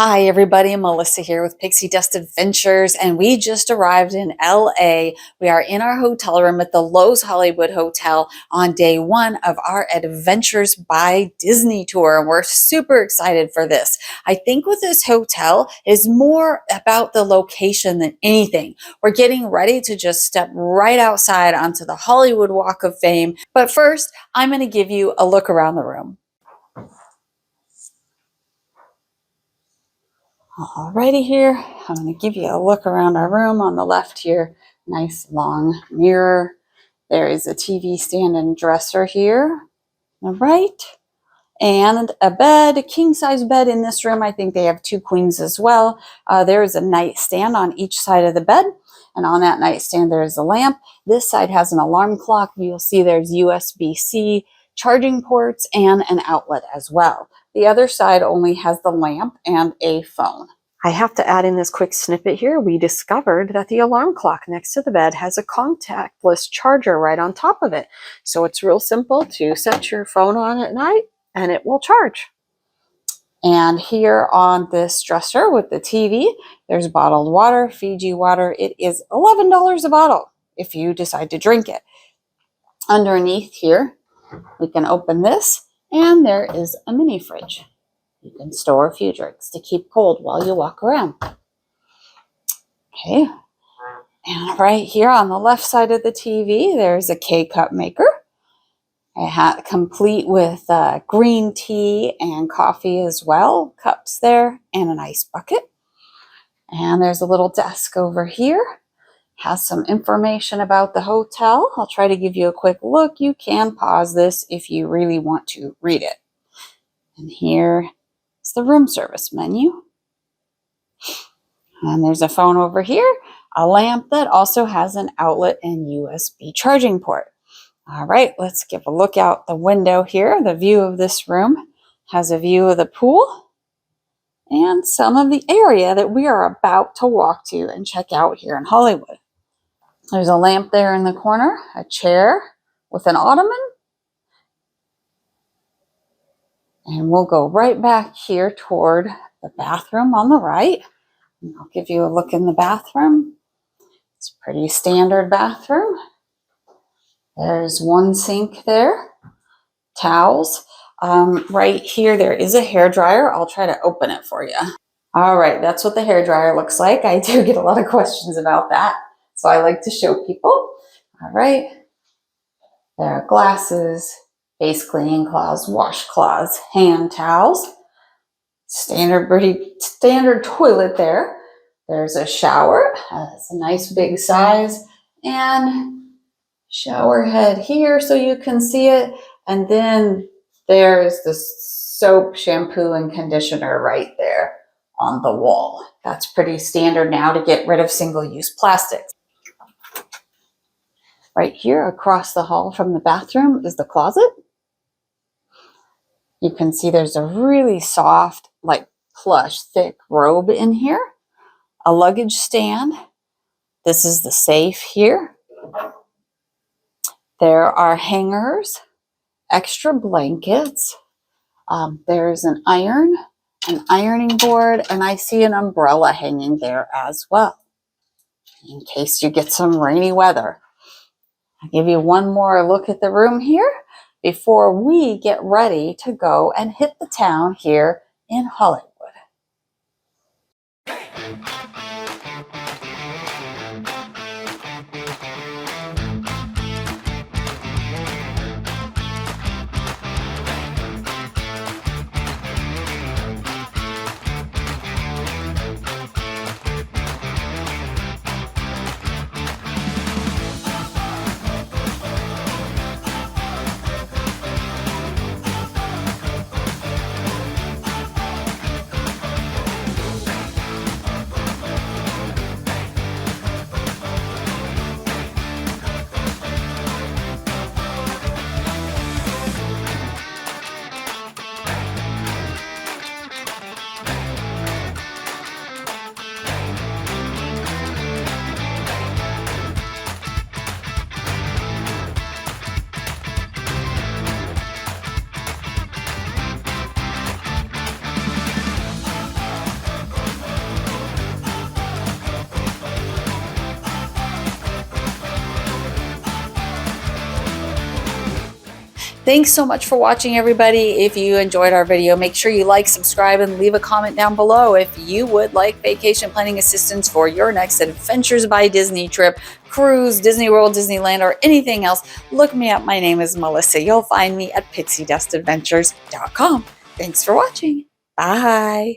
Hi everybody, Melissa here with Pixie Dust Adventures, and we just arrived in LA. We are in our hotel room at the Loews Hollywood Hotel on day one of our Adventures by Disney tour, and we're super excited for this. I think with this hotel is more about the location than anything. We're getting ready to just step right outside onto the Hollywood Walk of Fame, but first I'm going to give you a look around the room. Alrighty here, I'm going to give you a look around our room. On the left here, nice long mirror. There is a TV stand and dresser here. All right, and a bed, a king-size bed in this room. I think they have two queens as well. There is a nightstand on each side of the bed, and on that nightstand there is a lamp. This side has an alarm clock. You'll see there's USB-C charging ports and an outlet as well. The other side only has the lamp and a phone. I have to add in this quick snippet here. We discovered that the alarm clock next to the bed has a contactless charger right on top of it. So it's real simple to set your phone on at night and it will charge. And here on this dresser with the TV, there's bottled water, Fiji water. It is $11 a bottle if you decide to drink it. Underneath here, we can open this, and there is a mini fridge. You can store a few drinks to keep cold while you walk around. Okay, and right here on the left side of the TV, there's a K-cup maker. Complete with green tea and coffee as well. Cups there, and an ice bucket. And there's a little desk over here. Has some information about the hotel. I'll try to give you a quick look. You can pause this if you really want to read it. And here is the room service menu. And there's a phone over here, a lamp that also has an outlet and USB charging port. All right, let's give a look out the window here. The view of this room has a view of the pool and some of the area that we are about to walk to and check out here in Hollywood. There's a lamp there in the corner, a chair with an ottoman. And we'll go right back here toward the bathroom on the right. And I'll give you a look in the bathroom. It's a pretty standard bathroom. There's one sink there, towels. Right here, there is a hairdryer. I'll try to open it for you. All right, that's what the hairdryer looks like. I do get a lot of questions about that, so I like to show people. All right, there are glasses, face cleaning cloths, washcloths, hand towels, pretty standard toilet there. There's a shower, it's a nice big size, and shower head here so you can see it. And then there's the soap, shampoo, and conditioner right there on the wall. That's pretty standard now to get rid of single-use plastics. Right here across the hall from the bathroom is the closet. You can see there's a really soft, like plush, thick robe in here. A luggage stand. This is the safe here. There are hangers, extra blankets. There's an ironing board, and I see an umbrella hanging there as well, in case you get some rainy weather. I'll give you one more look at the room here before we get ready to go and hit the town here in Hollywood. Thanks so much for watching, everybody. If you enjoyed our video, make sure you like, subscribe, and leave a comment down below if you would like vacation planning assistance for your next Adventures by Disney trip, cruise, Disney World, Disneyland, or anything else. Look me up. My name is Melissa. You'll find me at pixiedustadventures.com. Thanks for watching. Bye.